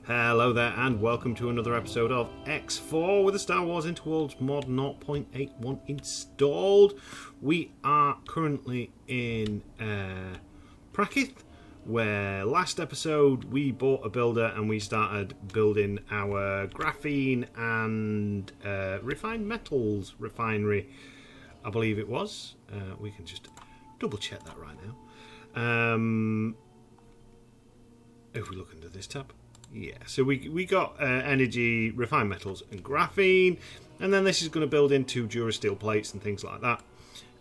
Hello there and welcome to another episode of X4 with the Star Wars Interworlds mod 0.81 installed. We are currently in Prakith, where last episode we bought a builder and we started building our graphene and refined metals refinery, I believe it was. We can just double check that right now. If we look under this tab. Yeah, so we got energy, refined metals and graphene, and then this is going to build into durasteel plates and things like that,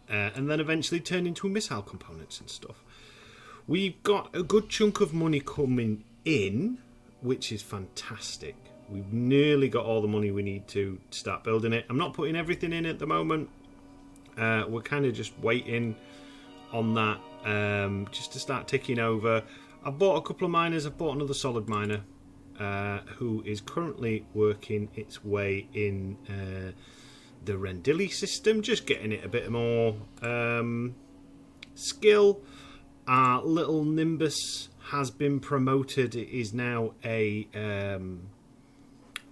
and then eventually turn into missile components and stuff. We've got a good chunk of money coming in, which is fantastic. We've nearly got all the money we need to start building it. I'm not putting everything in at the moment. We're kind of just waiting on that just to start ticking over. I've bought a couple of miners. I've bought another solid miner who is currently working its way in the Rendili system, just getting it a bit more skill. Our little Nimbus has been promoted. It is now a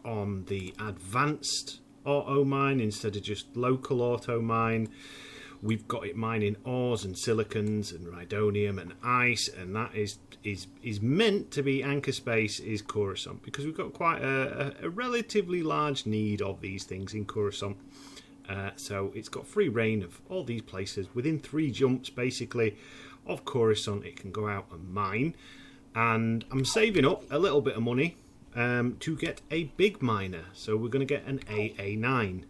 on the advanced auto mine instead of just local auto mine. We've got it mining ores and silicons and rhydonium and ice, and that is meant to be anchor space is Coruscant, because we've got quite a relatively large need of these things in Coruscant. So it's got free reign of all these places. Within 3 jumps, basically, of Coruscant, it can go out and mine. And I'm saving up a little bit of money to get a big miner. So we're going to get an AA9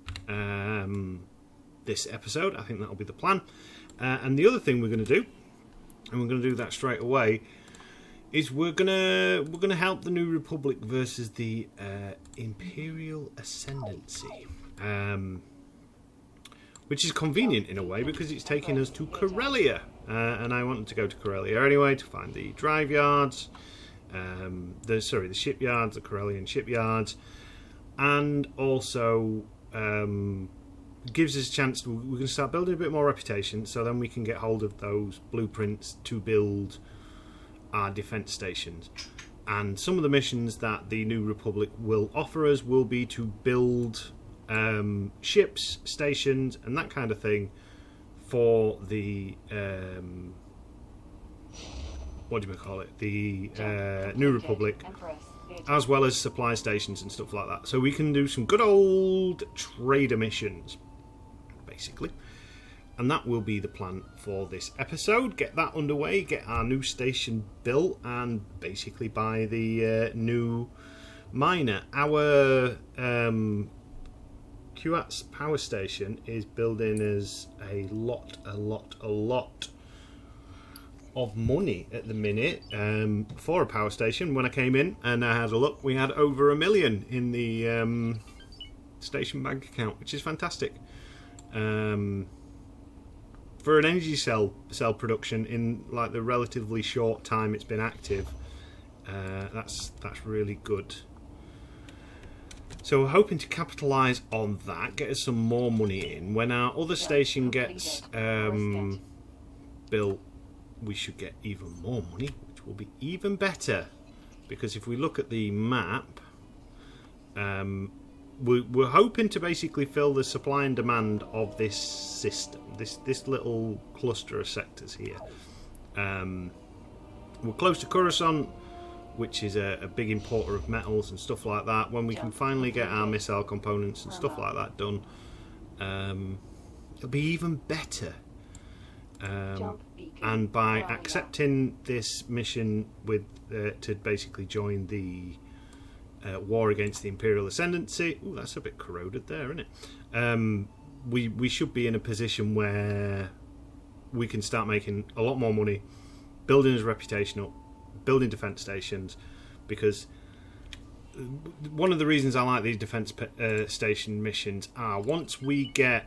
this episode. I think that'll be the plan. And the other thing we're going to do, and we're going to do that straight away, is we're gonna help the New Republic versus the Imperial Ascendancy, which is convenient in a way because it's taking us to Corellia, and I wanted to go to Corellia anyway to find the drive yards, the shipyards, the Corellian shipyards, and also gives us a chance. We're going to start building a bit more reputation, so then we can get hold of those blueprints to build our defence stations. And some of the missions that the New Republic will offer us will be to build ships, stations, and that kind of thing for the the New Republic, as well as supply stations and stuff like that. So we can do some good old trader missions, basically. And that will be the plan for this episode. Get that underway, get our new station built, and basically buy the new miner. Our Kuat's power station is building us a lot of money at the minute for a power station. When I came in and I had a look, we had over $1 million in the station bank account, which is fantastic. For an energy cell production in like the relatively short time it's been active, that's really good. So we're hoping to capitalise on that, get us some more money in. When our other station gets built, we should get even more money, which will be even better. Because if we look at the map, we're hoping to basically fill the supply and demand of this system, this little cluster of sectors here. We're close to Coruscant, which is a big importer of metals and stuff like that. When we can finally get our missile components and stuff like that done, it'll be even better. And by accepting this mission with to basically join the war against the Imperial Ascendancy. Ooh, that's a bit corroded there, isn't it? We should be in a position where we can start making a lot more money, building his reputation up, building defence stations, because one of the reasons I like these defence station missions are once we get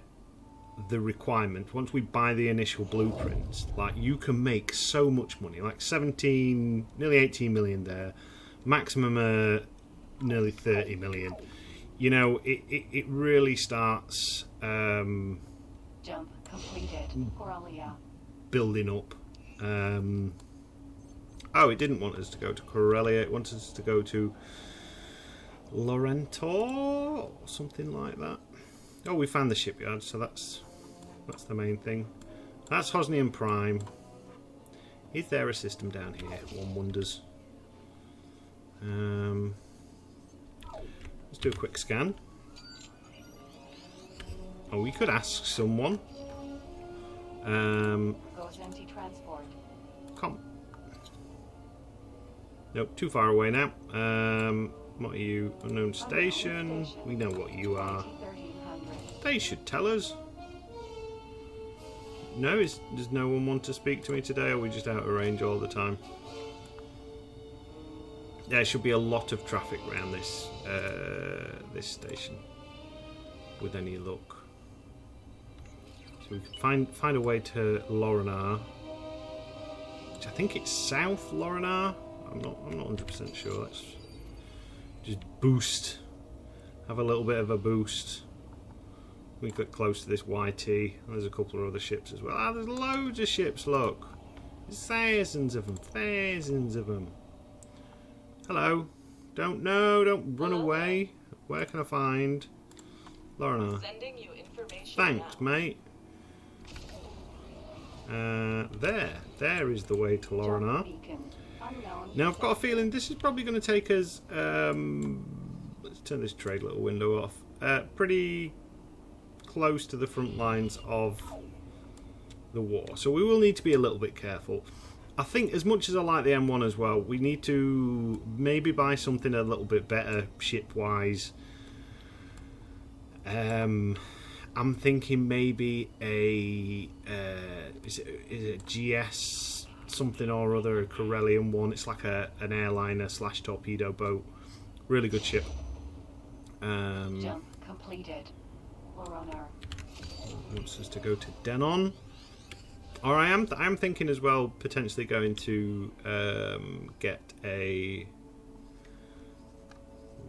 the requirement, once we buy the initial blueprints, like you can make so much money, like 17, nearly 18 million there, maximum nearly 30 million. You know, it really starts Jump completed. building up. Oh, it didn't want us to go to Corellia. It wanted us to go to Lorento or something like that. Oh, we found the shipyard, so that's the main thing. That's Hosnian Prime. Is there a system down here? One wonders. Let's do a quick scan. Oh, we could ask someone. Come. Nope, too far away now. What are you? Unknown station. We know what you are. They should tell us. No, does no one want to speak to me today, or are we just out of range all the time? There should be a lot of traffic around this this station, with any luck. So we can find a way to Lorinar, which I think it's South Lorinar. I'm not 100% sure. Let's just boost, have a little bit of a boost. We get close to this YT. There's a couple of other ships as well. Ah, there's loads of ships. Look, there's thousands of them. Thousands of them. Hello. Don't run away. Where can I find Lorna? Sending you information. Thanks, now. mate. There is the way to Lorna. Now I've got a feeling this is probably going to take us. Let's turn this trade little window off. Pretty close to the front lines of the war, so we will need to be a little bit careful. I think as much as I like the M1 as well, we need to maybe buy something a little bit better ship wise. I'm thinking maybe a is it GS something or other, a Corellian one. It's like an airliner / torpedo boat. Really good ship. Jump completed. Wants us to go to Denon. Or I am thinking as well potentially going to get a.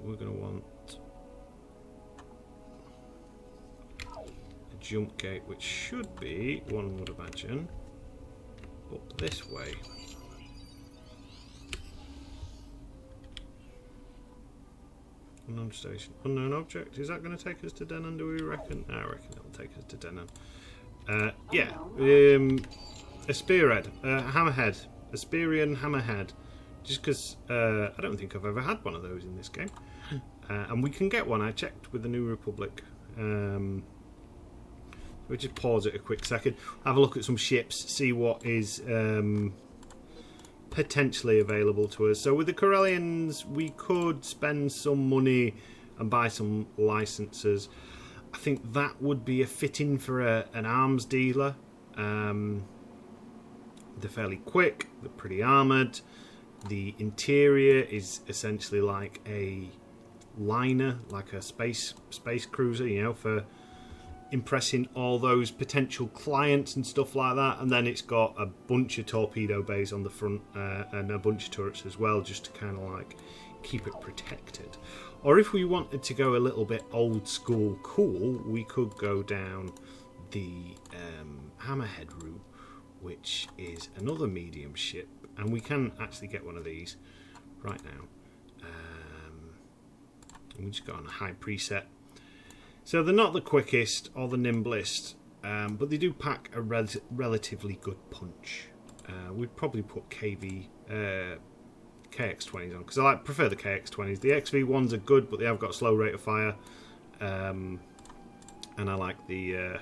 We're going to want a jump gate, which should be, one would imagine, up this way. Unknown station. Unknown object. Is that going to take us to Denon, do we reckon? I reckon it'll take us to Denon. Yeah. A spearhead. Hammerhead. A Sperian hammerhead. Just because I don't think I've ever had one of those in this game. And we can get one. I checked with the New Republic. We'll just pause it a quick second. Have a look at some ships. See what is potentially available to us. So with the Corellians, we could spend some money and buy some licenses. I think that would be a fit-in for an arms dealer. They're fairly quick, they're pretty armoured. The interior is essentially like a liner, like a space cruiser, you know, for impressing all those potential clients and stuff like that. And then it's got a bunch of torpedo bays on the front and a bunch of turrets as well, just to kind of like keep it protected. Or if we wanted to go a little bit old school cool, we could go down the Hammerhead route, which is another medium ship, and we can actually get one of these right now. We just got on a high preset. So they're not the quickest or the nimblest, but they do pack a relatively good punch. We'd probably put KX-20s on, because I prefer the KX-20s. The XV-1s are good, but they have got a slow rate of fire, and I like the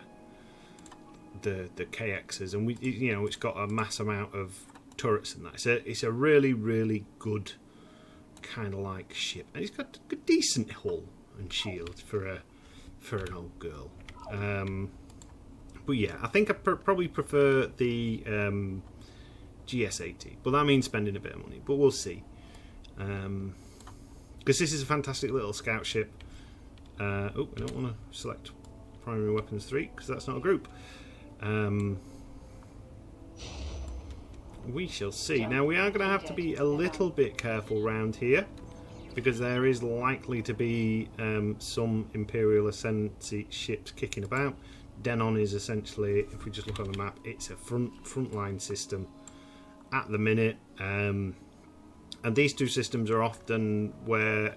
KXs, and it's got a mass amount of turrets and that. It's a really good kind of like ship, and it's got a decent hull and shield for an old girl. But yeah, I think I probably prefer the GS80, but that means spending a bit of money, but we'll see. Because this is a fantastic little scout ship. I don't want to select primary weapons 3 because that's not a group. We shall see. Now we are going to have to be a little bit careful round here, because there is likely to be some Imperial Ascendancy ships kicking about. Denon is essentially, if we just look on the map, it's a frontline system, at the minute. And these two systems are often where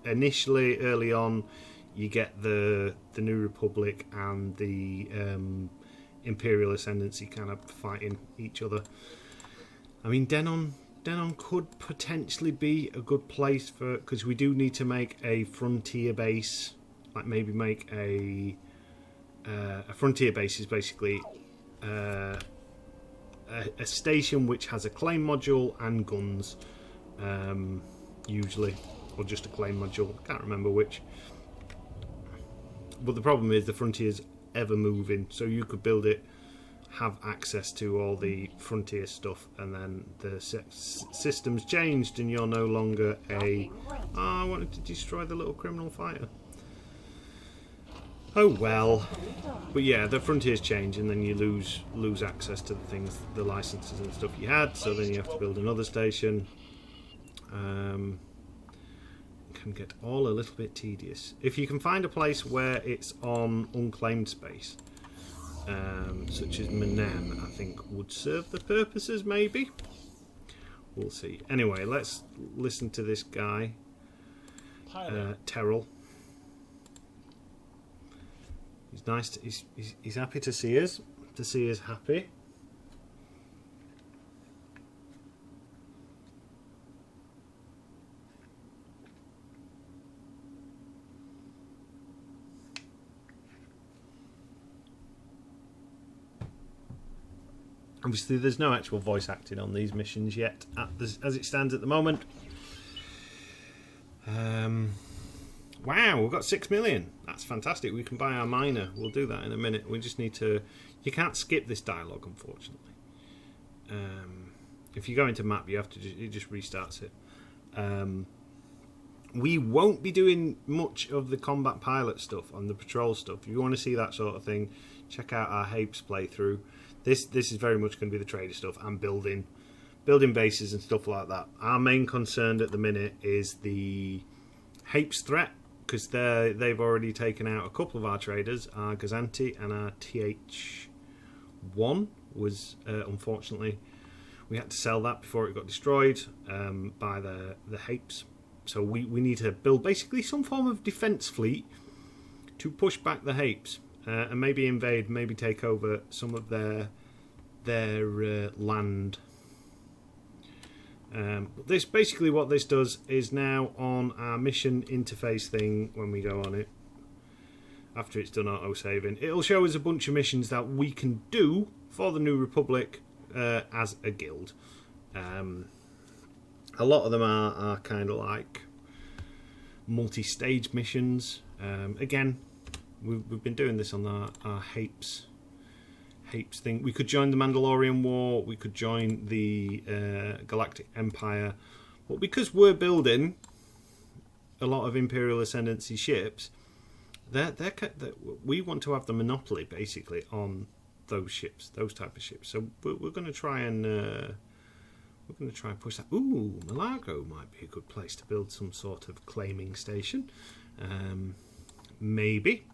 initially, early on, you get the New Republic and the Imperial Ascendancy kind of fighting each other. I mean, Denon could potentially be a good place for, because we do need to make a frontier base. Like maybe make a frontier base is basically a station which has a claim module and guns, usually, or just a claim module. I can't remember which. But the problem is the frontier's ever moving, so you could build it, have access to all the frontier stuff, and then the system's changed and you're no longer a... Oh, I wanted to destroy the little criminal fighter. Oh well. But yeah, the frontiers change and then you lose access to the things, the licenses and stuff you had, so then you have to build another station. Can get all a little bit tedious. If you can find a place where it's on unclaimed space, such as Manem, I think would serve the purposes, maybe. We'll see. Anyway, let's listen to this guy, Terrell. He's nice. He's happy to see us. To see us happy. Obviously, there's no actual voice acting on these missions yet, as it stands at the moment. Wow, we've got 6 million. That's fantastic. We can buy our miner. We'll do that in a minute. We just need to... You can't skip this dialogue, unfortunately. If you go into map, you have to it just restarts it. We won't be doing much of the combat pilot stuff on the patrol stuff. If you want to see that sort of thing, check out our Hapes playthrough. This is very much going to be the trader stuff and building bases and stuff like that. Our main concern at the minute is the Hapes threat, because they've already taken out a couple of our traders. Our Gazanti and our TH1 was unfortunately, we had to sell that before it got destroyed by the Hapes. So we need to build basically some form of defence fleet to push back the Hapes. And maybe invade, maybe take over some of their land. This basically what this does is now on our mission interface thing when we go on it. After it's done auto-saving, it'll show us a bunch of missions that we can do for the New Republic as a guild. A lot of them are kind of like multi-stage missions. Again. We've been doing this on our Hapes thing. We could join the Mandalorian War. We could join the Galactic Empire. But because we're building a lot of Imperial Ascendancy ships, we want to have the monopoly, basically, on those ships, those type of ships. So we're going to try and push that. Ooh, Malago might be a good place to build some sort of claiming station. Maybe.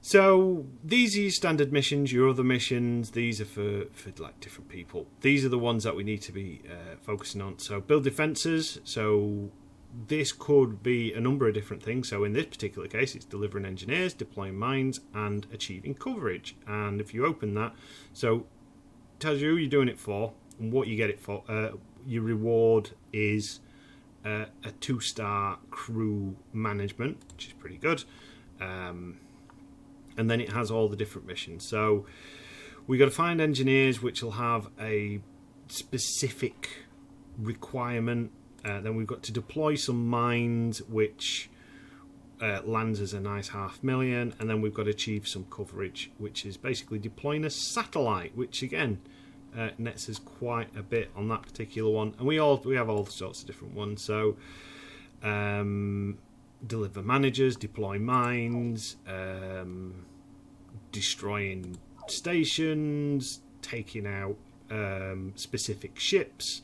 So these are your standard missions, your other missions. These are for like different people. These are the ones that we need to be focusing on. So build defences. So this could be a number of different things. So in this particular case, it's delivering engineers, deploying mines, and achieving coverage. And if you open that, so it tells you who you're doing it for and what you get it for. Your reward is a 2-star crew management, which is pretty good. And then it has all the different missions. So we got to find engineers, which will have a specific requirement. Then we've got to deploy some mines, which lands as a nice 500,000. And then we've got to achieve some coverage, which is basically deploying a satellite, which again nets us quite a bit on that particular one. And we have all sorts of different ones. So deliver managers, deploy mines, destroying stations, taking out specific ships,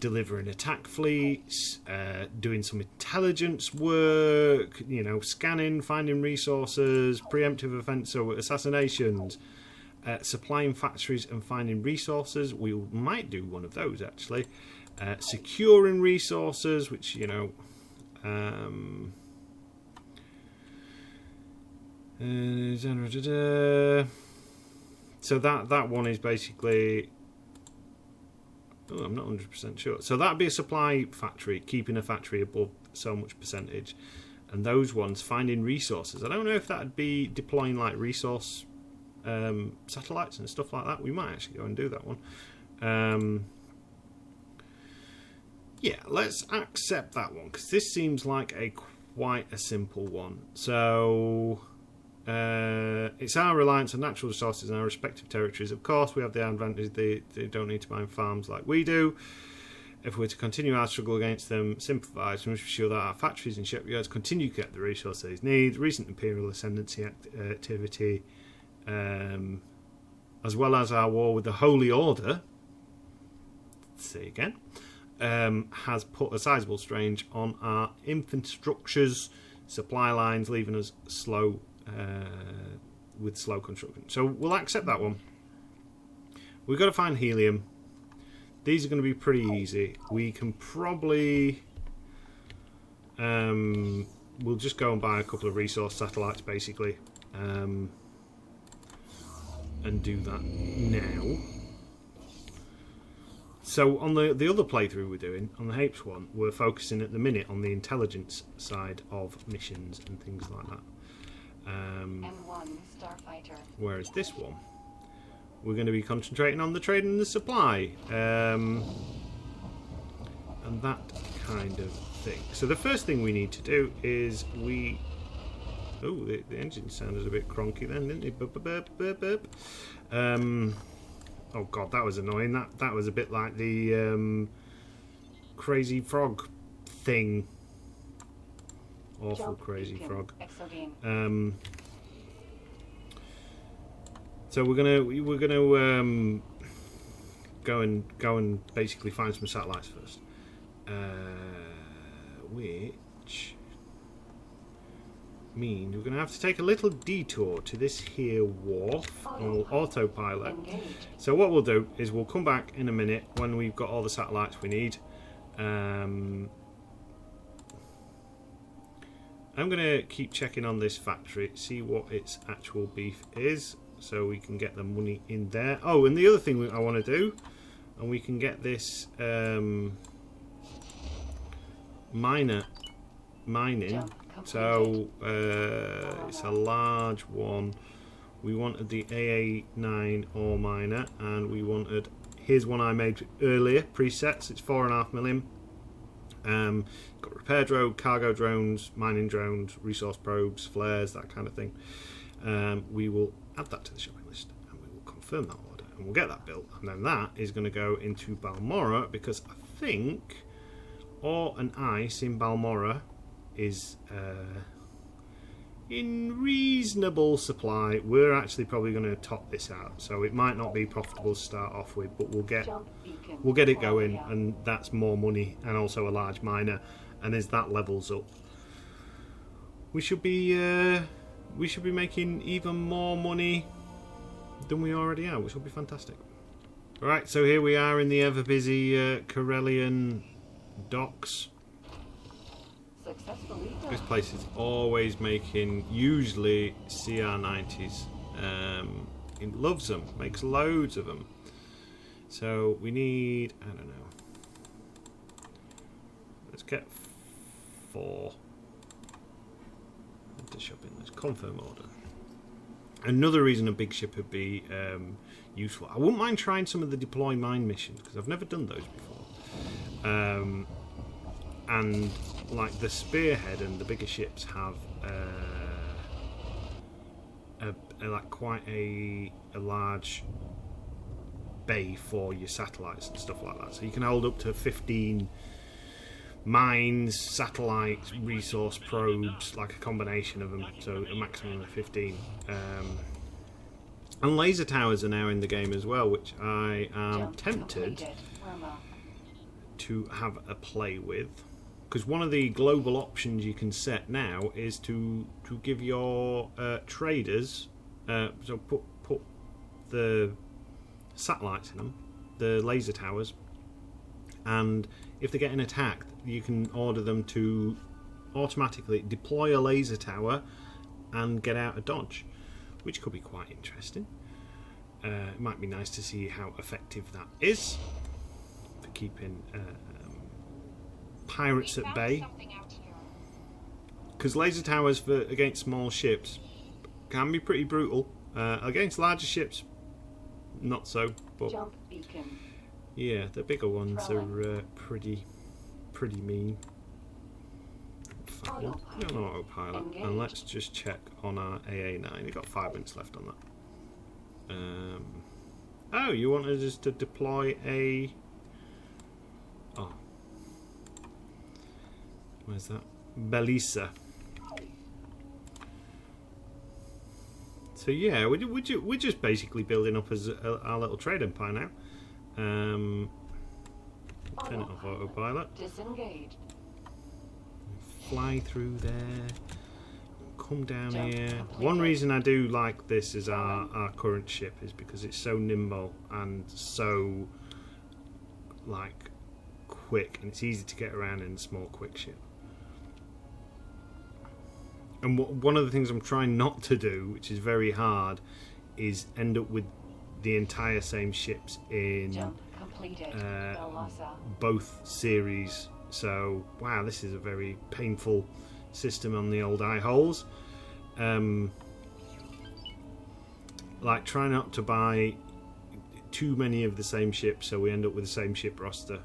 delivering attack fleets, doing some intelligence work, scanning, finding resources, preemptive offense, so assassinations, Supplying factories and finding resources. We might do one of those actually. Securing resources, which so that one is basically. Oh, I'm not 100% sure. So that'd be a supply factory, keeping a factory above so much percentage, and those ones finding resources. I don't know if that'd be deploying like resource satellites and stuff like that. We might actually go and do that one. Yeah, let's accept that one because this seems like quite a simple one. So it's our reliance on natural resources in our respective territories. Of course, we have the advantage they don't need to mine farms like we do. If we're to continue our struggle against them, sympathise, we must be sure that our factories and shipyards continue to get the resources they need. Recent imperial ascendancy activity, as well as our war with the Holy Order, say again, has put a sizable strain on our infrastructures, supply lines, leaving us slow with slow construction. So we'll accept that one. We've got to find helium. These are going to be pretty easy. We can probably we'll just go and buy a couple of resource satellites basically, and do that now. So on the other playthrough we're doing, on the Hapes one, we're focusing at the minute on the intelligence side of missions and things like that. M1 Starfighter. Whereas this one, we're going to be concentrating on the trade and the supply, and that kind of thing. So the first thing we need to do is oh, the engine sounded a bit cronky then, didn't it? Burp, burp, burp, burp. Oh god, that was annoying. That was a bit like the crazy frog thing. Awful Jump crazy beacon. frog. Exogame. So we're gonna go and basically find some satellites first, which means we're gonna have to take a little detour to this here wharf and we'll autopilot. Engage. So what we'll do is we'll come back in a minute when we've got all the satellites we need. I'm going to keep checking on this factory, see what its actual beef is, so we can get the money in there. Oh, and the other thing I want to do, and we can get this mining. So it's a large one. We wanted the AA9 ore miner, and we wanted, here's one I made earlier, presets. It's 4.5 million. Got repair drone, cargo drones, mining drones, resource probes, flares, that kind of thing. We will add that to the shopping list and we will confirm that order and we'll get that built, and then that is going to go into Balmora, because I think ore and ice in Balmora is in reasonable supply. We're actually probably going to top this out, so it might not be profitable to start off with, but we'll get it going, and that's more money and also a large miner, and as that levels up we should be making even more money than we already are, which will be fantastic. Alright, so here we are in the ever busy Corellian docks. This place is always making, usually CR90s. It loves them, makes loads of them. So we need, I don't know, let's get 4 into shopping list. Confirm order. Another reason a big ship would be useful. I wouldn't mind trying some of the deploy mine missions because I've never done those before. And like the Spearhead and the bigger ships have like quite a large bay for your satellites and stuff like that. So you can hold up to 15 mines, satellites, resource probes, like a combination of them. So a maximum of 15. And laser towers are now in the game as well, which I am tempted to have a play with. Because one of the global options you can set now is to give your traders, so put the satellites in them, the laser towers, and if they're getting attacked, you can order them to automatically deploy a laser tower and get out of dodge, which could be quite interesting. It might be nice to see how effective that is for keeping pirates at bay, because laser towers against small ships can be pretty brutal. Against larger ships, not so, but yeah, the bigger ones are pretty mean. In fact, we'll put it on autopilot, and let's just check on our AA9. We've got 5 minutes left on that. Oh, you wanted us to deploy a... Oh. Where's that? Belisa. So yeah, we're just basically building up as our little trade empire now. Turn it off autopilot. Disengage. Fly through there. Come down here. One reason I do like this as our current ship is because it's so nimble and so like quick, and it's easy to get around in a small quick ship. And one of the things I'm trying not to do, which is very hard, is end up with the entire same ships in both series. So wow, this is a very painful system on the old eye holes. Like, try not to buy too many of the same ships, so we end up with the same ship roster.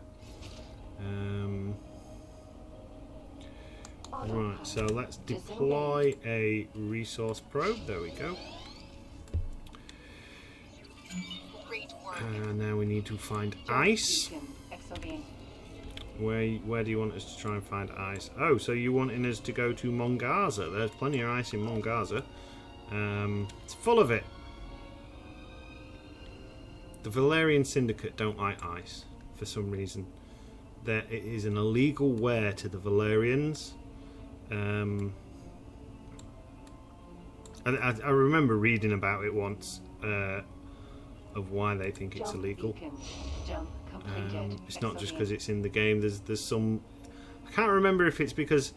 Right, so let's deploy a resource probe. There we go. Now we need to find ice. Where do you want us to try and find ice? Oh, so you're wanting us to go to Mongaza. There's plenty of ice in Mongaza. It's full of it. The Valerian Syndicate don't like ice for some reason. It is an illegal wear to the Valerians. I remember reading about it once, of why they think it's illegal. It's not just because it's in the game. There's some... I can't remember if it's because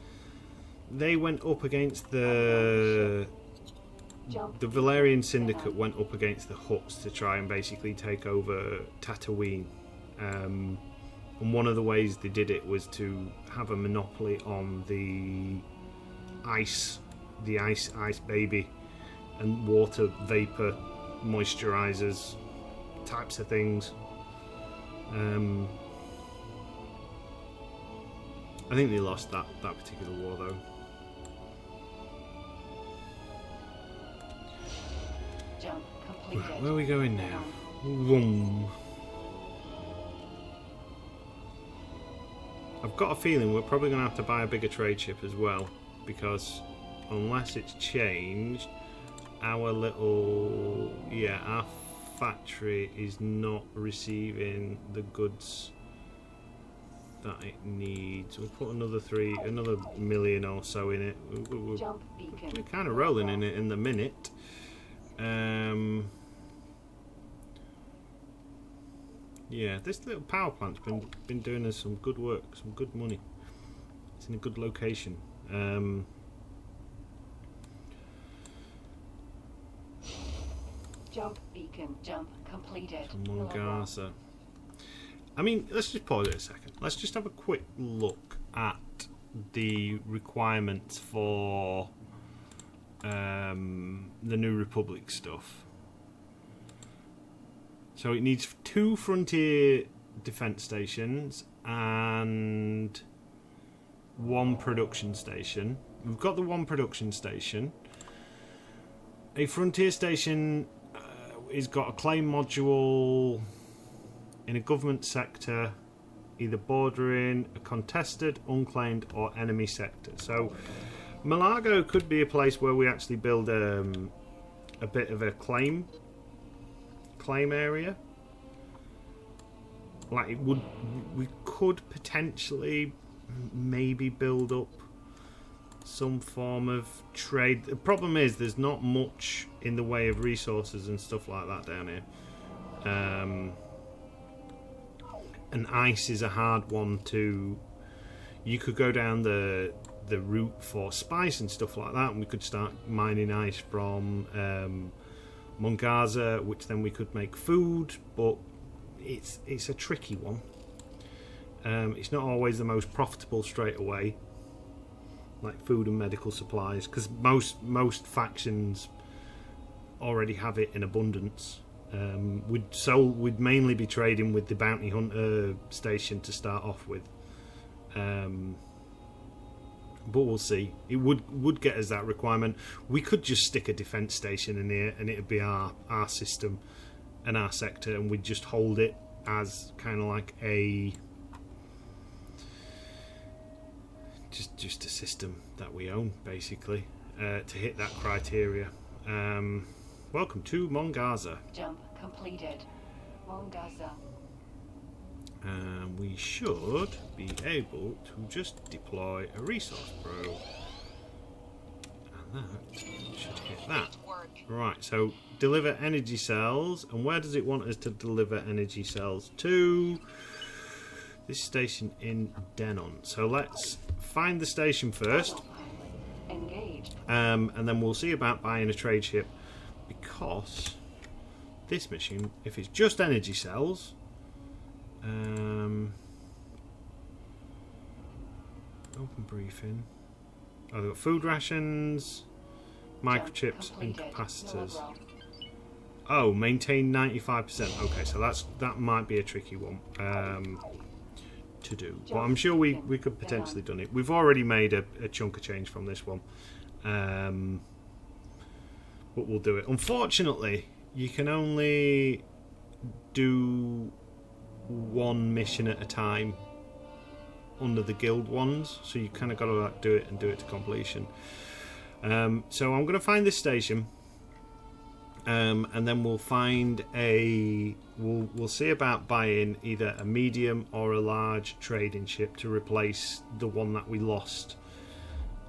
they went up against the Valerian Syndicate went up against the Hutts to try and basically take over Tatooine. And one of the ways they did it was to have a monopoly on the ice baby and water vapor moisturizers types of things. I think they lost that particular war though. Right, where are we going now? Vroom. I've got a feeling we're probably going to have to buy a bigger trade ship as well, because unless it's changed, our factory is not receiving the goods that it needs. We'll put another million or so in it. We're kind of rolling in it in the minute. Yeah, this little power plant's been doing us some good work, some good money. It's in a good location. Jump beacon, jump completed. Mongaza. I mean, let's just pause it a second. Let's just have a quick look at the requirements for the New Republic stuff. So it needs 2 frontier defense stations and 1 production station. We've got the 1 production station. A frontier station has got a claim module in a government sector, either bordering a contested, unclaimed or enemy sector. So Malago could be a place where we actually build a bit of a claim area. Like we could potentially maybe build up some form of trade. The problem is there's not much in the way of resources and stuff like that down here. And ice is a hard one to... You could go down the route for spice and stuff like that, and we could start mining ice from Mongaza, which then we could make food, but it's a tricky one. It's not always the most profitable straight away, like food and medical supplies, because most factions already have it in abundance. We'd mainly be trading with the bounty hunter station to start off with, but we'll see. It would get us that requirement. We could just stick a defense station in here, and it'd be our system and our sector, and we'd just hold it as kind of like a just a system that we own, basically, to hit that criteria. Welcome to Mongaza. Jump completed. Mongaza. And we should be able to just deploy a resource probe, and that should hit that. Right, so deliver energy cells, and where does it want us to deliver energy cells to? This station in Denon. So let's find the station first, Engage. and then we'll see about buying a trade ship, because this mission, if it's just energy cells, open briefing. Oh, they've got food rations, microchips, and capacitors. Oh, maintain 95%. Okay, so that might be a tricky one to do, but I'm sure we could potentially done it. We've already made a chunk of change from this one, but we'll do it. Unfortunately, you can only do one mission at a time under the guild ones, so you kind of got to do it to completion. So I'm going to find this station, and then we'll find we'll see about buying either a medium or a large trading ship to replace the one that we lost,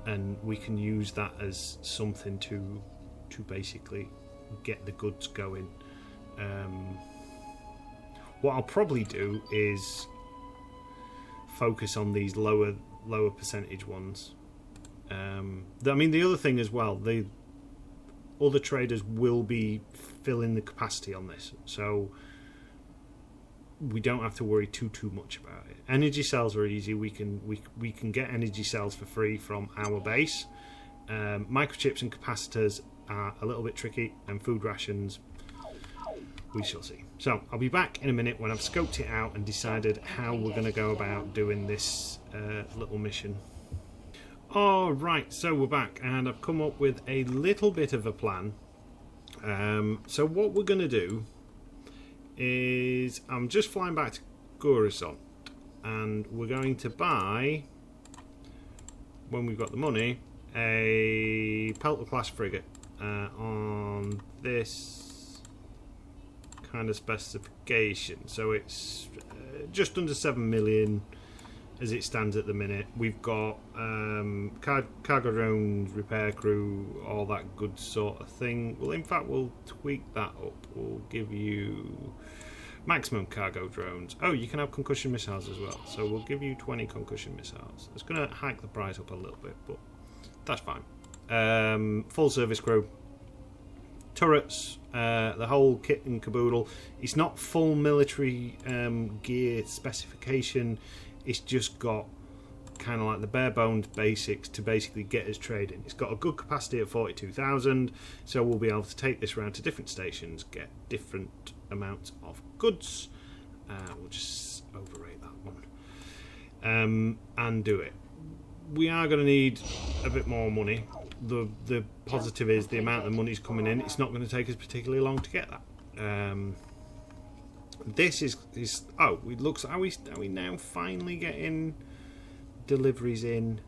and we can use that as something to basically get the goods going. What I'll probably do is focus on these lower percentage ones. I mean, the other thing as well, the other traders will be filling the capacity on this, so we don't have to worry too much about it. Energy cells are easy. We can get energy cells for free from our base. Microchips and capacitors are a little bit tricky, and food rations, we shall see. So I'll be back in a minute when I've scoped it out and decided how we're going to go about doing this little mission. Alright, so we're back, and I've come up with a little bit of a plan. So what we're going to do is, I'm just flying back to Coruscant, and we're going to buy, when we've got the money, a Pelta class frigate on this kind of specification. So it's just under 7 million as it stands at the minute. We've got cargo drones, repair crew, all that good sort of thing. Well, in fact, we'll tweak that up. We'll give you maximum cargo drones. Oh, you can have concussion missiles as well, so we'll give you 20 concussion missiles. It's going to hike the price up a little bit, but that's fine. Full service crew, turrets, the whole kit and caboodle. It's not full military gear specification. It's just got kind of like the bare bones basics to basically get us trading. It's got a good capacity at 42,000, so we'll be able to take this around to different stations, get different amounts of goods. We'll just overrate that one, and do it. We are going to need a bit more money. The positive is the amount of money's coming in. It's not going to take us particularly long to get that. This is it looks, are we now finally getting deliveries in?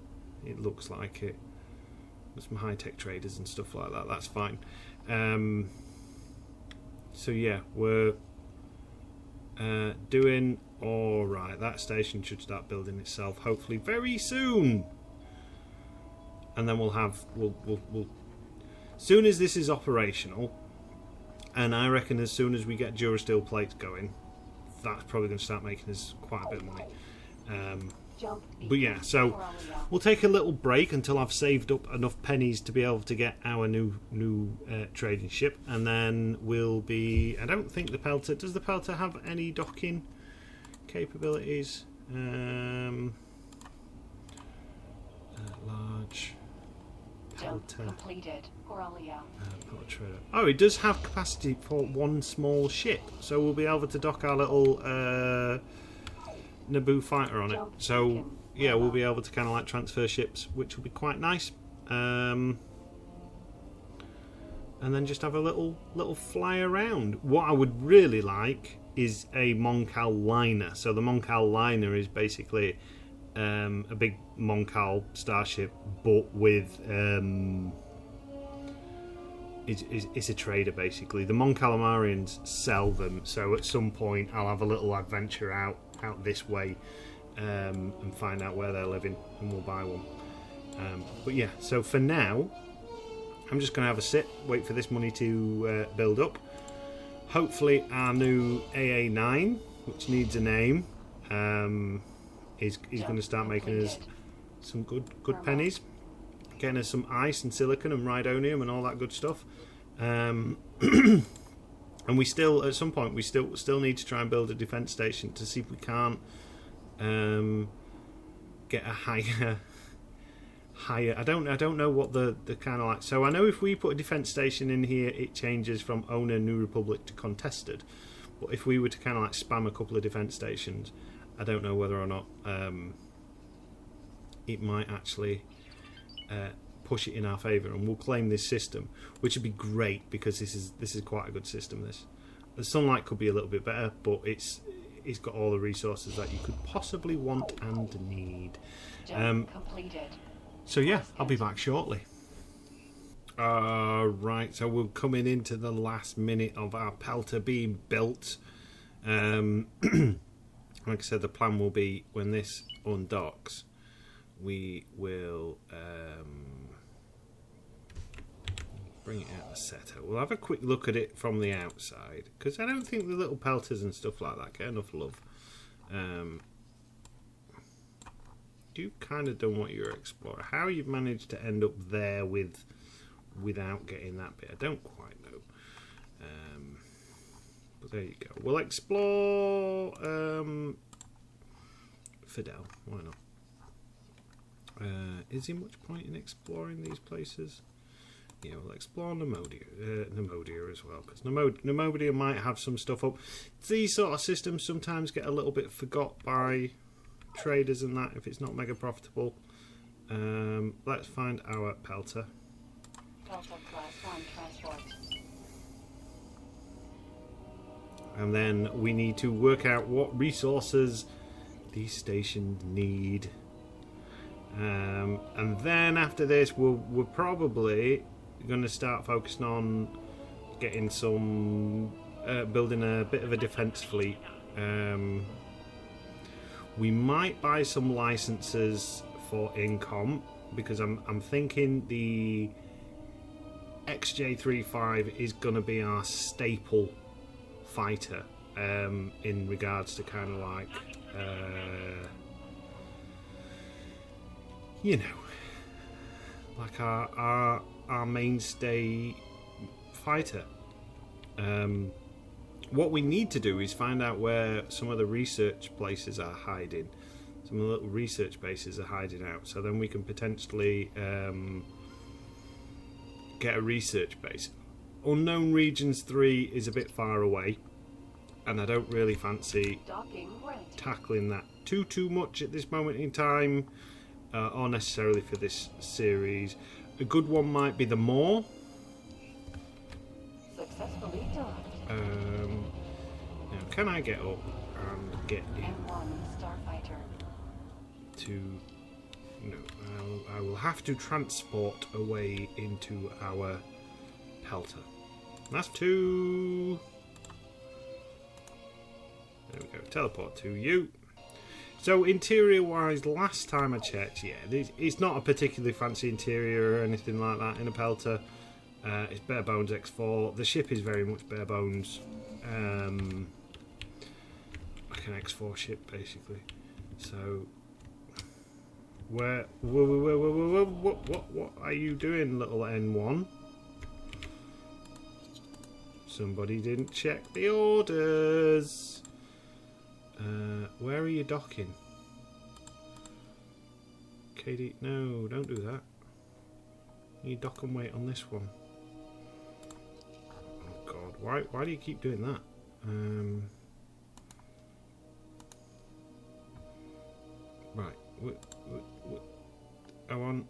It looks like it. There's some high-tech traders and stuff like that. That's fine. So yeah, we're doing all right. That station should start building itself hopefully very soon. and then we'll soon as this is operational, and I reckon as soon as we get Durasteel plates going, that's probably going to start making us quite a bit of money. But yeah, so we'll take a little break until I've saved up enough pennies to be able to get our new trading ship, and then we'll be. I don't think the Pelta does. The Pelta have any docking capabilities? Large Pelta. Completed. Aurelia. Pelta trader. Oh, it does have capacity for one small ship, so we'll be able to dock our little Naboo fighter on it. So yeah, we'll be able to kind of like transfer ships, which will be quite nice. And then just have a little fly around. What I would really like is a Moncal liner. So the Moncal liner is basically a big Moncal starship, but with it's a trader basically. The Mon Calamarians sell them, so at some point I'll have a little adventure out this way and find out where they're living, and we'll buy one. But yeah, so for now I'm just going to have a sit, wait for this money to build up. Hopefully our new AA9, which needs a name, is going to start making us some good pennies, getting us some ice and silicon and rhydonium and all that good stuff. And we still, at some point, we still need to try and build a defence station to see if we can't get a higher. I don't know what the kind of like. So I know if we put a defence station in here, it changes from owner New Republic to contested. But if we were to kind of like spam a couple of defence stations, I don't know whether or not it might actually push it in our favour, and we'll claim this system, which would be great because this is quite a good system. The Sunlight could be a little bit better, but it's got all the resources that you could possibly want and need. Completed. So yeah, I'll be back shortly. Right, so we're coming into the last minute of our Pelta being built. Like I said, the plan will be when this undocks, we will bring it out of the setup. We'll have a quick look at it from the outside, because I don't think the little Peltas and stuff like that get enough love. You've kind of done what you're exploring. How you've managed to end up there without getting that bit, I don't quite know. But there you go. We'll explore Fidel. Why not? Is there much point in exploring these places? Yeah, we'll explore Nemodia as well, because Nemodia might have some stuff up. These sort of systems sometimes get a little bit forgot by traders and that if it's not mega profitable. Let's find our Pelta. Pelta Class 1 transport. And then we need to work out what resources these stations need. And then after this, we're probably going to start focusing on getting some, building a bit of a defence fleet. We might buy some licenses for Incom, because I'm thinking the XJ35 is going to be our staple fighter in regards to kind of like you know, like our mainstay fighter. What we need to do is find out where some of the research places are hiding. Some of the little research bases are hiding out, so then we can potentially get a research base. Unknown Regions 3 is a bit far away, and I don't really fancy tackling that too much at this moment in time, or necessarily for this series. A good one might be the Maw. Successfully done. Now, can I get up and get in M1 Starfighter. to... No, I will have to transport away into our Pelta. That's 2. There we go, teleport to you. So interior-wise, last time I checked, yeah, it's not a particularly fancy interior or anything like that in a Pelta. It's bare bones X4. The ship is very much bare bones, like an X4 ship, basically. So, what are you doing, little N1? Somebody didn't check the orders. Where are you docking? KD, no, don't do that. You dock and wait on this one. Oh God, why do you keep doing that? Right, I want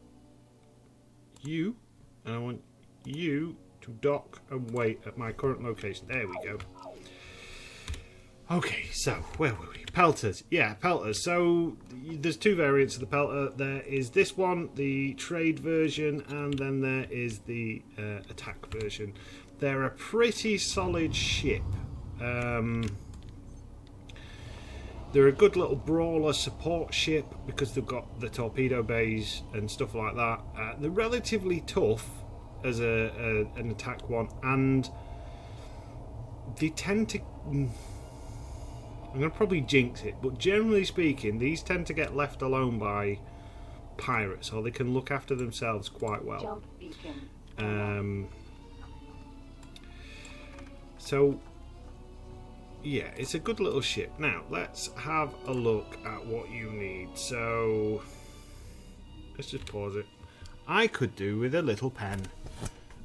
you, and I want you to dock and wait at my current location. There we go. Okay, so where were we? Pelters. Yeah, Pelters. So there's two variants of the Pelta. There is this one, the trade version, and then there is the attack version. They're a pretty solid ship. They're a good little brawler support ship because they've got the torpedo bays and stuff like that. They're relatively tough as an attack one, and they tend to... I'm going to probably jinx it, but generally speaking, these tend to get left alone by pirates, or they can look after themselves quite well. Jump beacon. So, yeah, it's a good little ship. Now, let's have a look at what you need. So, let's just pause it. I could do with a little pen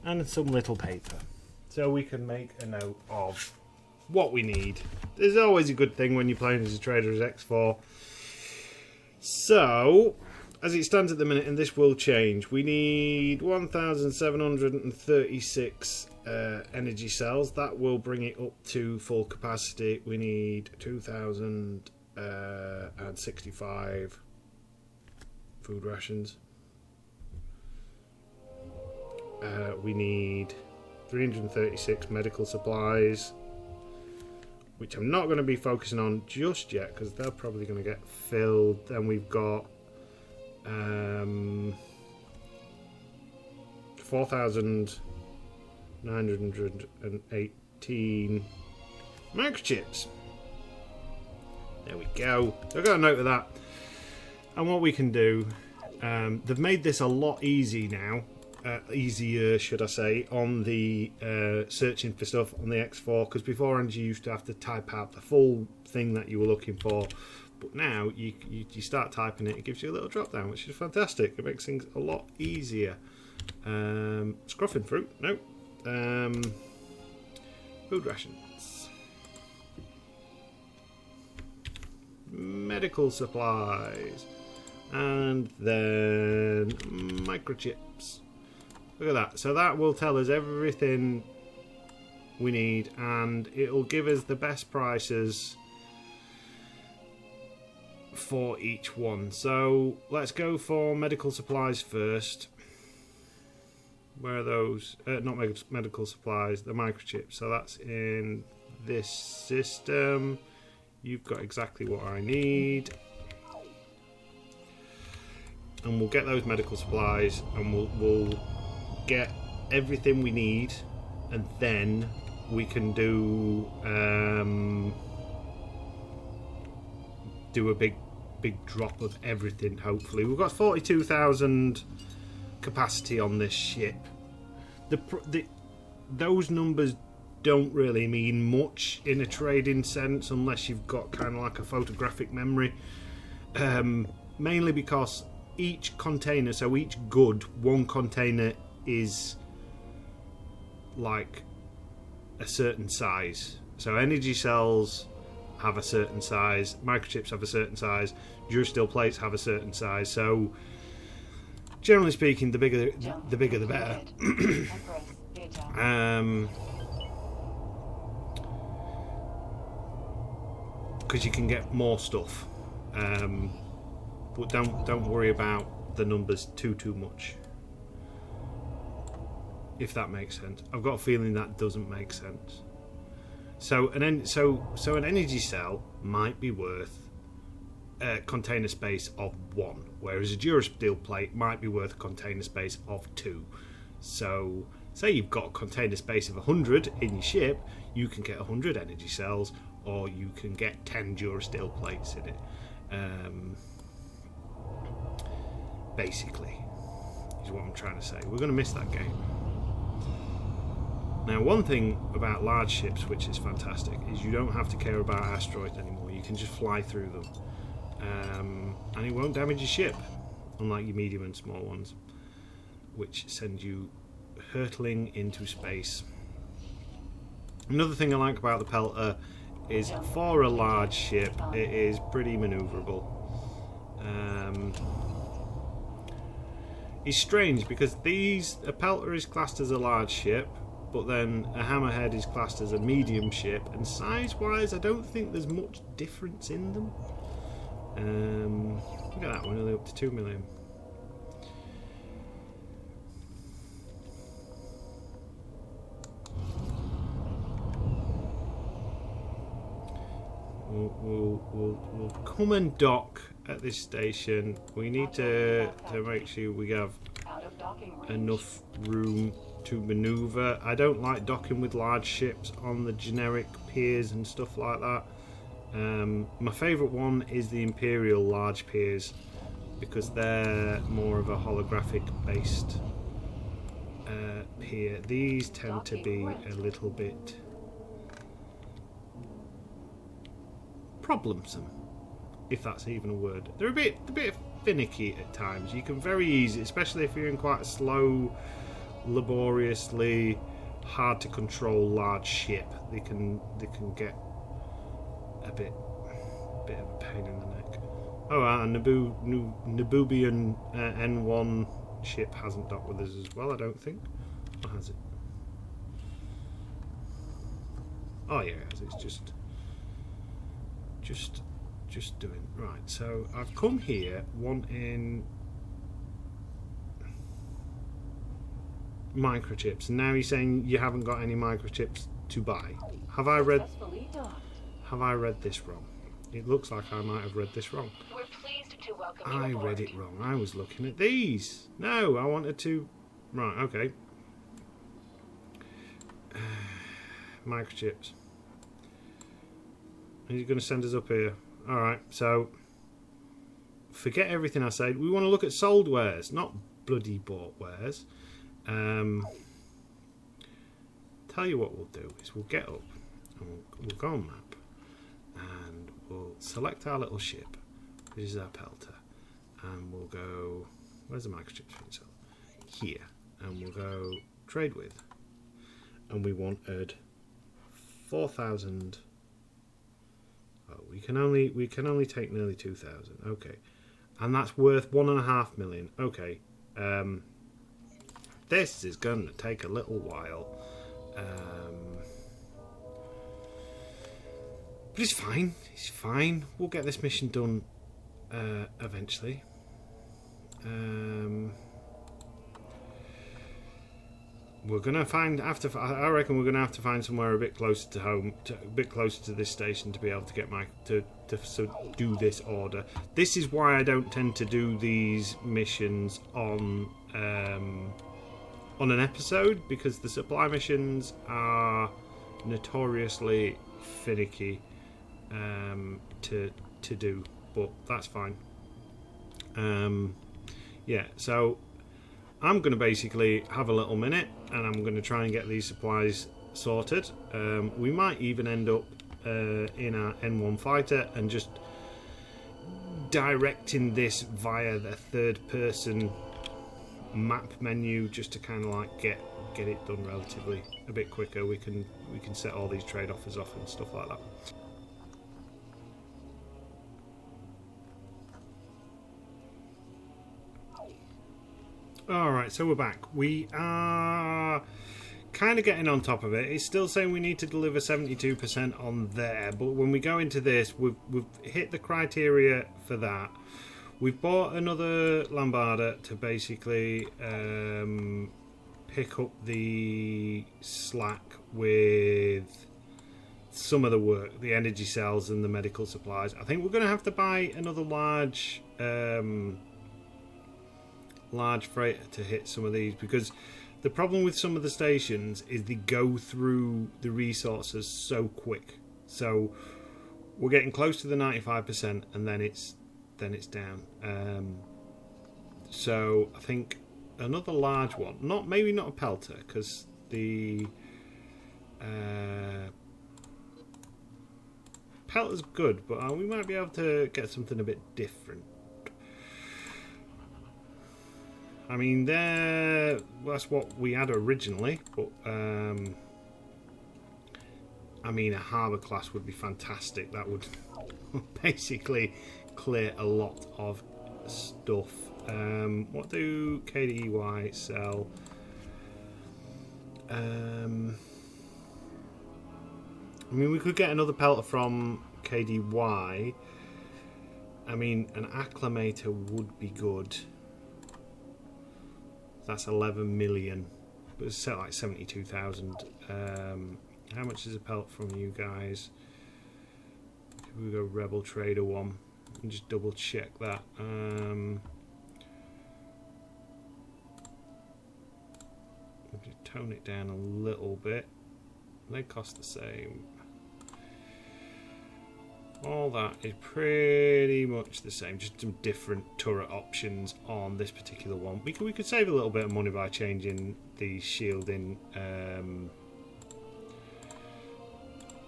and some little paper, so we can make a note of what we need. There's always a good thing when you're playing as a trader as X4. So, as it stands at the minute, and this will change, we need 1,736 energy cells. That will bring it up to full capacity. We need 2,065 food rations. We need 336 medical supplies, which I'm not going to be focusing on just yet because they're probably going to get filled. Then we've got 4,918 microchips. There we go. So I've got a note of that. And what we can do, they've made this a lot easier now. Easier, should I say, on the searching for stuff on the X4, because beforehand you used to have to type out the full thing that you were looking for, but now you start typing it gives you a little drop down, which is fantastic. It makes things a lot easier. Scruffing fruit, no. Food rations, medical supplies, and then microchips. Look at that. So that will tell us everything we need, and it'll give us the best prices for each one. So let's go for medical supplies first. Where are those? Not medical supplies, the microchips. So that's in this system. You've got exactly what I need. And we'll get those medical supplies, and we'll get everything we need, and then we can do a big drop of everything. Hopefully, we've got 42,000 capacity on this ship. Those numbers don't really mean much in a trading sense unless you've got kind of like a photographic memory, mainly because each container, so each good one container is like a certain size. So energy cells have a certain size, microchips have a certain size, durasteel plates have a certain size. So generally speaking, the bigger the better. Because you can get more stuff. But don't worry about the numbers too much, if that makes sense. I've got a feeling that doesn't make sense. So an energy cell might be worth container space of 1, whereas a durasteel plate might be worth a container space of 2. So say you've got a container space of 100 in your ship, you can get 100 energy cells, or you can get 10 durasteel plates in it. Basically, is what I'm trying to say. We're going to miss that game. Now, one thing about large ships, which is fantastic, is you don't have to care about asteroids anymore. You can just fly through them. And it won't damage your ship, unlike your medium and small ones, which send you hurtling into space. Another thing I like about the Pelta is, for a large ship, it is pretty manoeuvrable. It's strange because a Pelta is classed as a large ship, but then a Hammerhead is classed as a medium ship, and size-wise I don't think there's much difference in them. Look at that one, only up to 2 million. We'll come and dock at this station. We need to make sure we have enough room to maneuver. I don't like docking with large ships on the generic piers and stuff like that. My favourite one is the Imperial large piers, because they're more of a holographic based pier. These tend to be a little bit problemsome, if that's even a word. They're a bit finicky at times. You can very easy, especially if you're in quite a slow, laboriously hard to control large ship, they can get a bit of a pain in the neck. Oh, and Nabubian N1 ship hasn't docked with us as well, I don't think. Or has it? Oh yeah, it has. It's just doing right. So I've come here wanting microchips, and now you're saying you haven't got any microchips to buy. Have I read this wrong? It looks like I might have read this wrong. We're pleased to welcome I you read it wrong. I was looking at these. No, I wanted to. Right, okay. Microchips. Are you going to send us up here? Alright, so forget everything I said. We want to look at sold wares, not bloody bought wares. Tell you what we'll do is we'll get up and we'll go on map, and we'll select our little ship. This is our Pelta, and we'll go, where's the microchips being sold? Here, and we'll go trade with, and we wanted 4,000. Oh, we can only take nearly 2,000. Okay, and that's worth 1.5 million. Okay, this is going to take a little while, but it's fine. It's fine. We'll get this mission done eventually. We're gonna find I reckon we're gonna have to find somewhere a bit closer to home, a bit closer to this station, to be able to get to do this order. This is why I don't tend to do these missions on an episode, because the supply missions are notoriously finicky to do, but that's fine. Yeah, so I'm going to basically have a little minute, and I'm going to try and get these supplies sorted. We might even end up in our N1 fighter and just directing this via the third-person map menu, just to kind of like get it done relatively a bit quicker. We can set all these trade offers off and stuff like that. Alright, so we're back. We are kind of getting on top of it. It's still saying we need to deliver 72% on there, but when we go into this, we've hit the criteria for that. We've bought another Lambarder to basically pick up the slack with some of the work, the energy cells and the medical supplies. I think we're going to have to buy another large freighter to hit some of these, because the problem with some of the stations is they go through the resources so quick. So we're getting close to the 95%, and then it's down. So I think another large one, maybe not a Pelta, because the Pelta's good, but we might be able to get something a bit different. I mean, that's what we had originally, but I mean, a harbour class would be fantastic. That would basically clear a lot of stuff. What do KDY sell? I mean, we could get another Pelta from KDY. I mean, an acclimator would be good. That's 11 million, but it's set like 72,000. How much is a pelt from you guys? We go Rebel Trader one and just double check that. Just tone it down a little bit. They cost the same. All that is pretty much the same, just some different turret options on this particular one. We could save a little bit of money by changing the shielding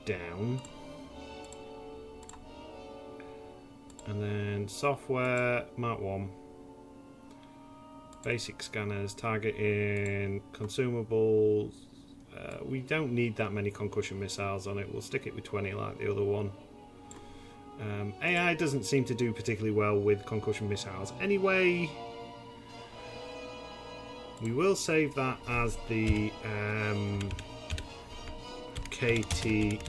down. And then software, Mark 1. Basic scanners, targeting, consumables. We don't need that many concussion missiles on it. We'll stick it with 20 like the other one. AI doesn't seem to do particularly well with concussion missiles anyway. We will save that as the KT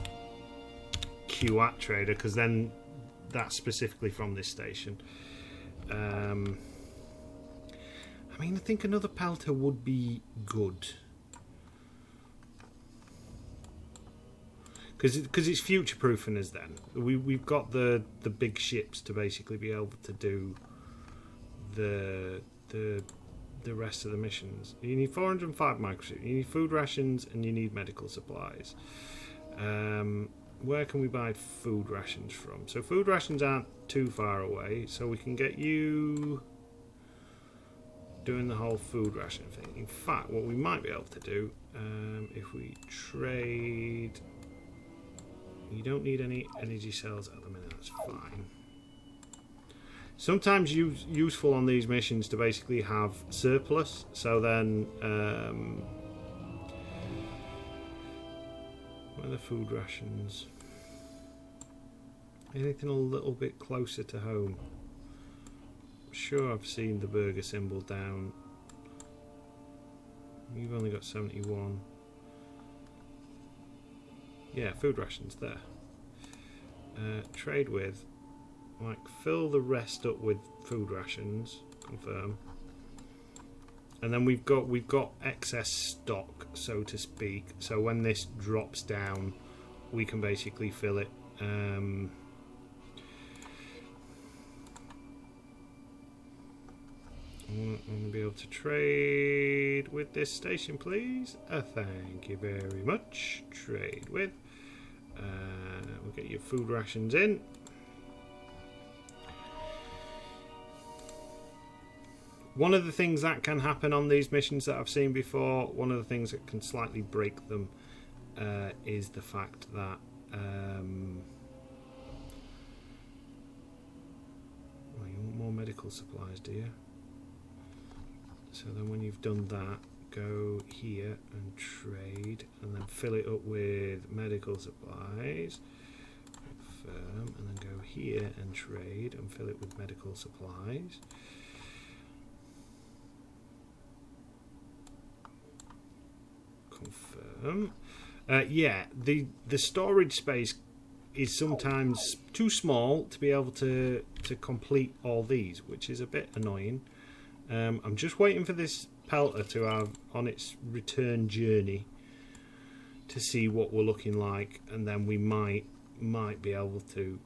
Kuat trader, because then that's specifically from this station. I mean, I think another Pelta would be good. Because it's future-proofing us then. We've got the big ships to basically be able to do the rest of the missions. You need 405 microchips, you need food rations, and you need medical supplies. Where can we buy food rations from? So food rations aren't too far away, so we can get you doing the whole food ration thing. In fact, what we might be able to do, if we trade... You don't need any energy cells at the minute, that's fine. Sometimes useful on these missions to basically have surplus, so then where are the food rations? Anything a little bit closer to home? I'm sure I've seen the burger symbol down. You've only got 71. Yeah, food rations there. Trade with, like, fill the rest up with food rations. Confirm. And then we've got excess stock, so to speak. So when this drops down, we can basically fill it. I'm going to be able to trade with this station, please. Thank you very much. Trade with. We'll get your food rations in. One of the things that can happen on these missions that I've seen before, one of the things that can slightly break them is the fact that you want more medical supplies, do you? So then when you've done that, go here and trade, and then fill it up with medical supplies. Confirm, and then go here and trade and fill it with medical supplies. Confirm. Yeah, the storage space is sometimes too small to be able to complete all these, which is a bit annoying. I'm just waiting for this Pelta to have on its return journey to see what we're looking like, and then we might be able to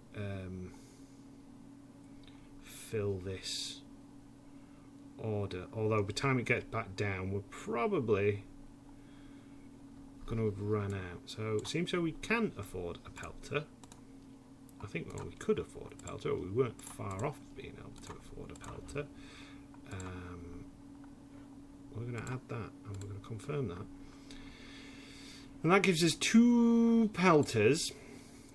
fill this order. Although by the time it gets back down, we're probably going to have run out. So it seems so we can afford a Pelta. I think we could afford a Pelta, or we weren't far off being able to afford a Pelta. We're going to add that, and we're going to confirm that. And that gives us 2 Peltas.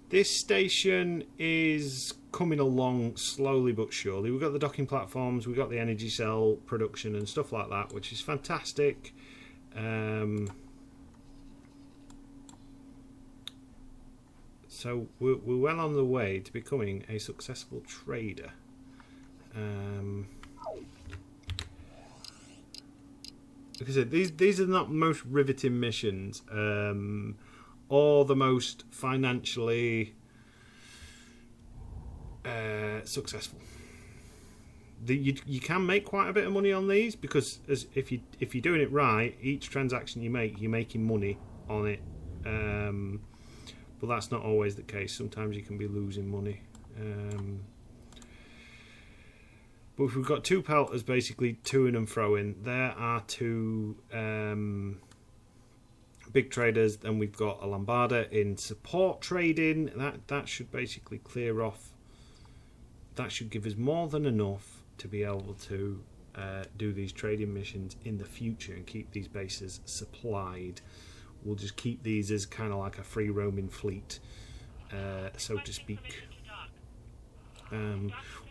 This station is coming along slowly but surely. We've got the docking platforms, we've got the energy cell production and stuff like that, which is fantastic. So we're well on the way to becoming a successful trader. Like I said, these are not the most riveting missions, or the most financially successful. You can make quite a bit of money on these, because if you're doing it right, each transaction you make, you're making money on it. But that's not always the case. Sometimes you can be losing money. But if we've got 2 Pelters basically to-ing and fro-ing, there are 2 big traders. Then we've got a Lombarda in support trading. That should basically clear off. That should give us more than enough to be able to do these trading missions in the future and keep these bases supplied. We'll just keep these as kind of like a free roaming fleet, so to speak.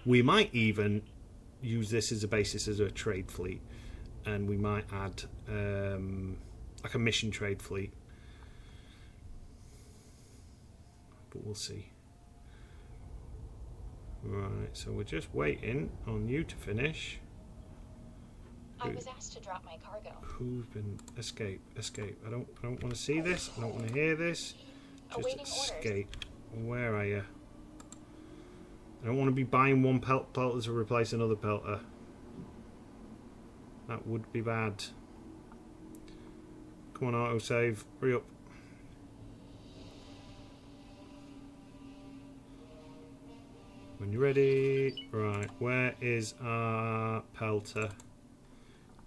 We might even use this as a basis as a trade fleet, and we might add like a mission trade fleet, but we'll see. Right, so we're just waiting on you to finish. I was asked to drop my cargo. Who's been escape? I don't want to see this. I don't want to hear this. Just Awaiting escape. Orders. Where are you? I don't want to be buying one Pelta to replace another Pelta. That would be bad. Come on, autosave. Hurry up. When you're ready. Right, where is our Pelta?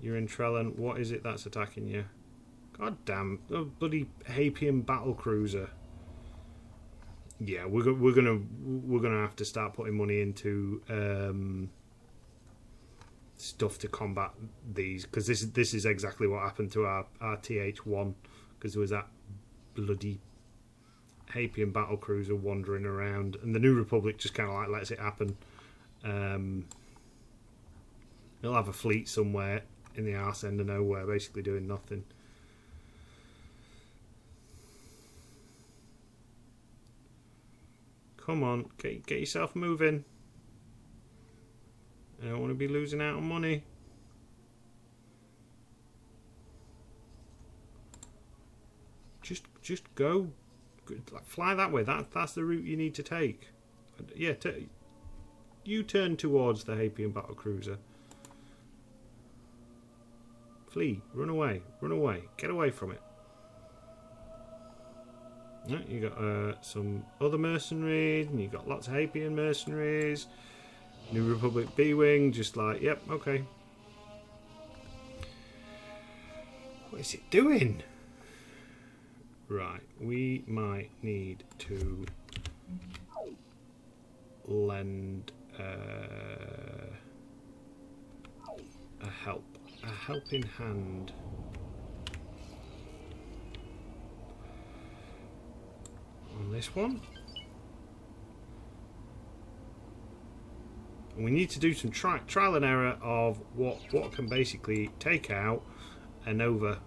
You're in Trellin. What is it that's attacking you? God damn. Oh, bloody Hapian battle cruiser. Yeah, we're gonna have to start putting money into stuff to combat these, because this is exactly what happened to our TH1, because there was that bloody Hapian battle cruiser wandering around, and the New Republic just kind of like lets it happen. It'll have a fleet somewhere in the arse end of nowhere, basically doing nothing. Come on, get yourself moving. I don't want to be losing out on money. Just go. Fly that way. That's the route you need to take. Yeah, you turn towards the Hapian battle cruiser. Flee. Run away. Run away. Get away from it. You got some other mercenaries, and you got lots of Hapian mercenaries. New Republic B-Wing, just like, yep, okay. What is it doing? Right, we might need to lend a helping hand. On this one. And we need to do some trial and error of what can basically take out a Nova.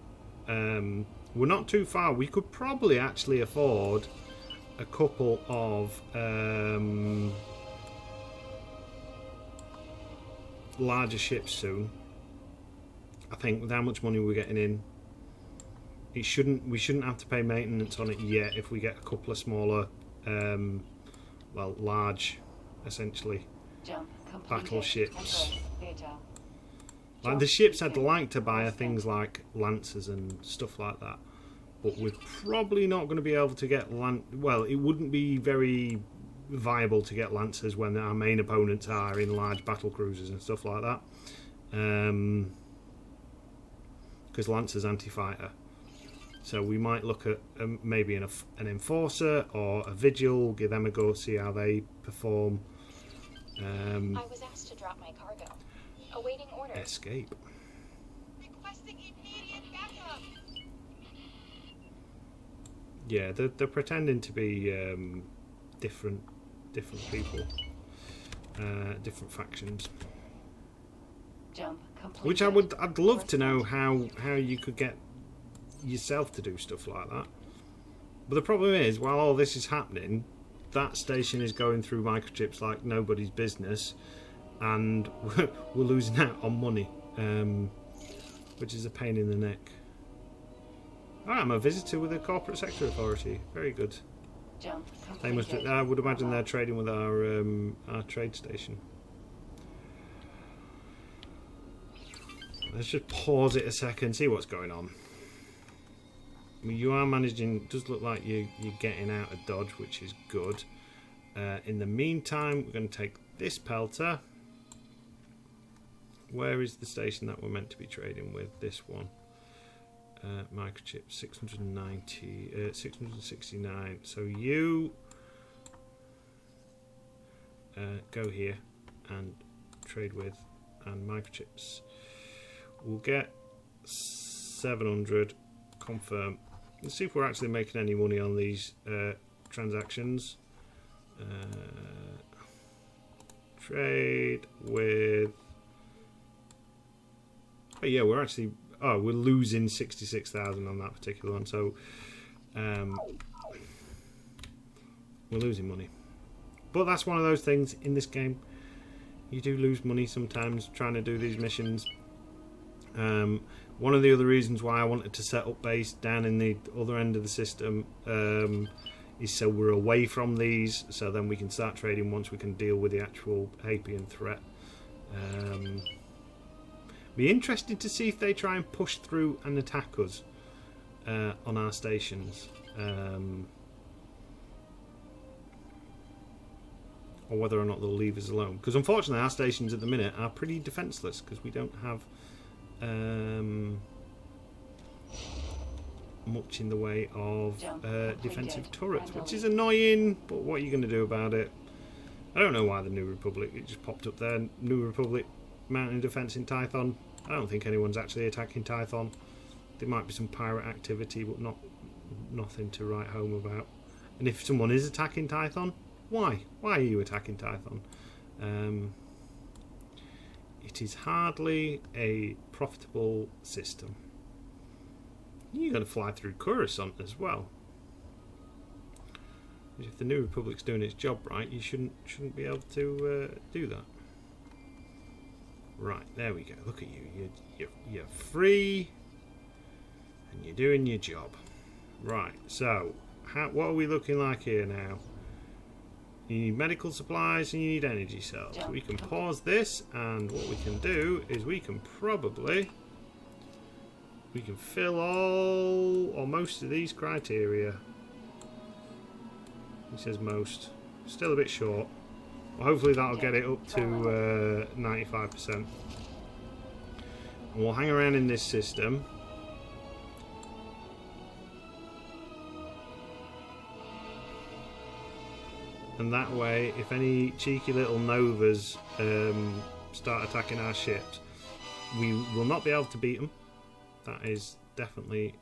We're not too far. We could probably actually afford a couple of larger ships soon. I think with how much money we're getting in, we shouldn't have to pay maintenance on it yet if we get a couple of smaller, large, essentially, battleships. Like the ships I'd like to buy are things like Lancers and stuff like that. but we're probably not going to be able to get well, it wouldn't be very viable to get Lancers when our main opponents are in large battle cruisers and stuff like that, because Lancer's anti-fighter. So we might look at maybe an Enforcer or a Vigil, give them a go, see how they perform. I was asked to drop my cargo. Awaiting orders. Escape. Requesting immediate backup. Yeah, they're pretending to be different people, different factions. Jump complete. Which I'd love to know how you could get yourself to do stuff like that. But the problem is, while all this is happening, that station is going through microchips like nobody's business, and we're losing out on money, which is a pain in the neck. I'm a visitor with the Corporate Sector Authority. Very good. Jump They must. I would imagine they're trading with our trade station. Let's just pause it a second, see what's going on. I mean, you are managing. It does look like you're getting out of dodge, which is good. In the meantime, we're going to take this Pelta. Where is the station that we're meant to be trading with? This one. Microchip 690, 669. So you go here and trade with, and microchips. We'll get 700. Confirm. Let's see if we're actually making any money on these transactions. Trade with. Oh yeah, we're actually. Oh, we're losing 66,000 on that particular one. So we're losing money. But that's one of those things in this game. You do lose money sometimes trying to do these missions. One of the other reasons why I wanted to set up base down in the other end of the system is so we're away from these, so then we can start trading once we can deal with the actual Hapian threat. Be interested to see if they try and push through and attack us on our stations, or whether or not they'll leave us alone, because unfortunately our stations at the minute are pretty defenceless because we don't have much in the way of defensive turrets, which is annoying, but what are you going to do about it? I don't know why the New Republic, it just popped up there, New Republic mounting defence in Tython. I don't think anyone's actually attacking Tython. There might be some pirate activity, but nothing to write home about. And if someone is attacking Tython, why? Why are you attacking Tython? It is hardly a profitable system. You're going to fly through Coruscant as well. If the New Republic's doing its job right, you shouldn't be able to do that. Right, there we go. Look at you. You're free, and you're doing your job. Right. So, what are we looking like here now? You need medical supplies and you need energy cells. We can pause this, and what we can do is we can fill all or most of these criteria. It says most. Still a bit short. Well, hopefully that'll get it up to 95%. And we'll hang around in this system. And that way, if any cheeky little Novas start attacking our ships, we will not be able to beat them. That is definitely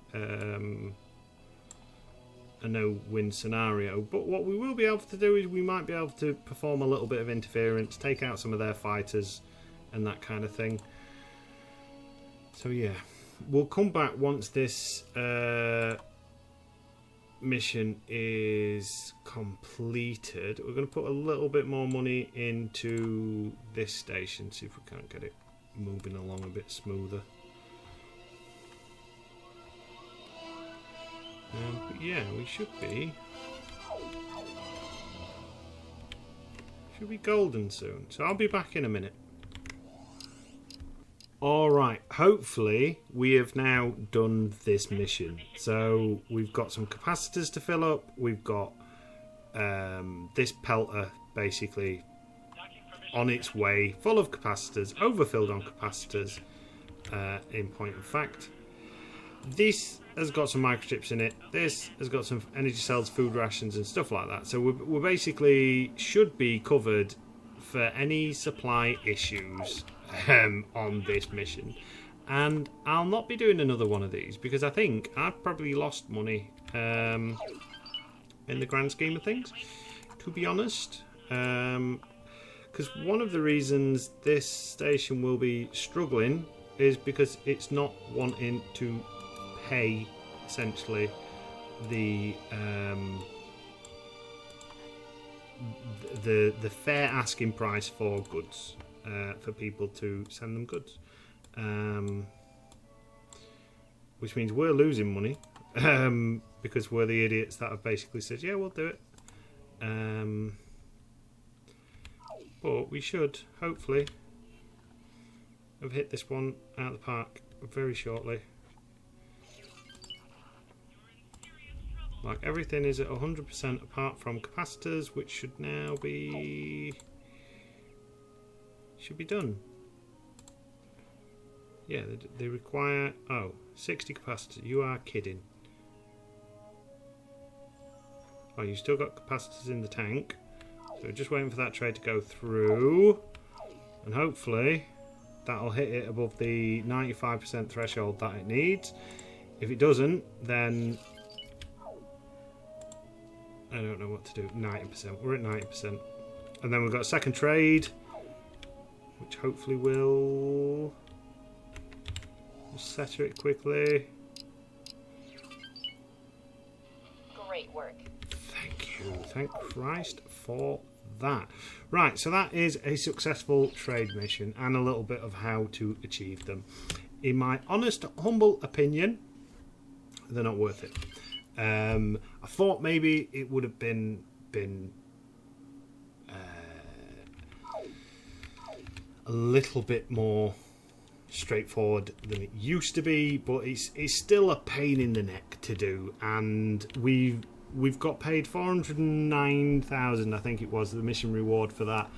a no-win scenario. But what we will be able to do is we might be able to perform a little bit of interference, take out some of their fighters and that kind of thing. So yeah, we'll come back once this mission is completed. We're going to put a little bit more money into this station, see if we can't get it moving along a bit smoother. But yeah, we should be golden soon. So I'll be back in a minute. Alright, hopefully we have now done this mission. So we've got some capacitors to fill up. We've got this Pelta basically on its way, full of capacitors, overfilled on capacitors, in point of fact. This has got some microchips in it. This has got some energy cells, food rations and stuff like that. So we're basically should be covered for any supply issues on this mission. And I'll not be doing another one of these because I think I've probably lost money in the grand scheme of things, to be honest. Because one of the reasons this station will be struggling is because it's not wanting to pay essentially the fair asking price for goods, for people to send them goods, which means we're losing money because we're the idiots that have basically said, yeah, we'll do it. But we should hopefully have hit this one out of the park very shortly. Like, everything is at 100% apart from capacitors, which should now be done. Yeah, they require 60 capacitors. You are kidding. Oh, you still got capacitors in the tank. So we're just waiting for that trade to go through, and hopefully that'll hit it above the 95% threshold that it needs. If it doesn't, then I don't know what to do. 90%. We're at 90%. And then we've got a second trade, which hopefully will settle it quickly. Great work. Thank you. Thank Christ for that. Right, so that is a successful trade mission and a little bit of how to achieve them. In my honest, humble opinion, they're not worth it. I thought maybe it would have been a little bit more straightforward than it used to be, but it's still a pain in the neck to do, and we've got paid 409,000, I think it was, the mission reward for that,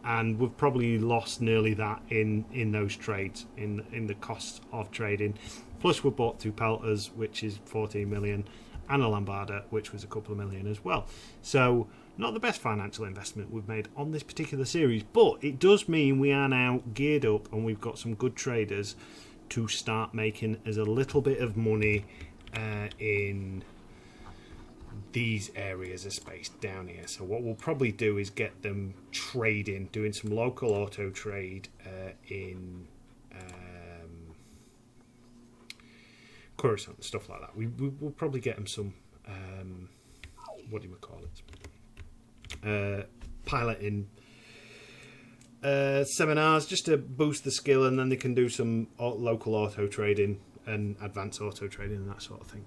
and we've probably lost nearly that in those trades, in the cost of trading. Plus we bought 2 Peltas, which is 14 million, and a Lambada, which was a couple of million as well. So not the best financial investment we've made on this particular series, but it does mean we are now geared up and we've got some good traders to start making us a little bit of money in these areas of space down here. So what we'll probably do is get them trading, doing some local auto trade in Coruscant, stuff like that. We'll probably get them some what do you call it, piloting seminars, just to boost the skill, and then they can do some local auto trading and advanced auto trading and that sort of thing.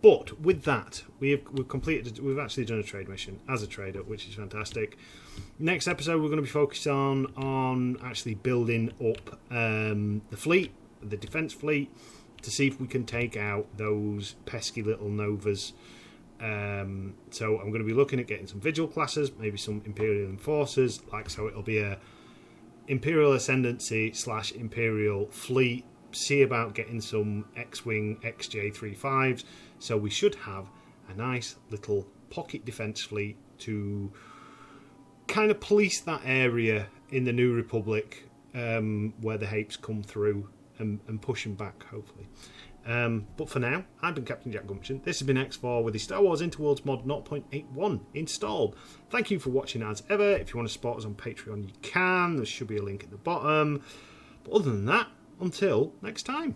But with that, we've actually done a trade mission as a trader, which is fantastic. Next episode, we're going to be focused on actually building up the fleet, the defense fleet, to see if we can take out those pesky little Novas. So I'm going to be looking at getting some Vigil classes, maybe some Imperial Enforcers, so it'll be a Imperial Ascendancy / Imperial Fleet. See about getting some X-Wing XJ35s, so we should have a nice little pocket defense fleet to kind of police that area in the New Republic, where the Hapes come through and push them back, hopefully. But for now, I've been Captain Jack Gumption. This has been X4 with the Star Wars Interworlds mod 0.81 installed. Thank you for watching as ever. If you want to support us on Patreon, you can. There should be a link at the bottom. But other than that, until next time.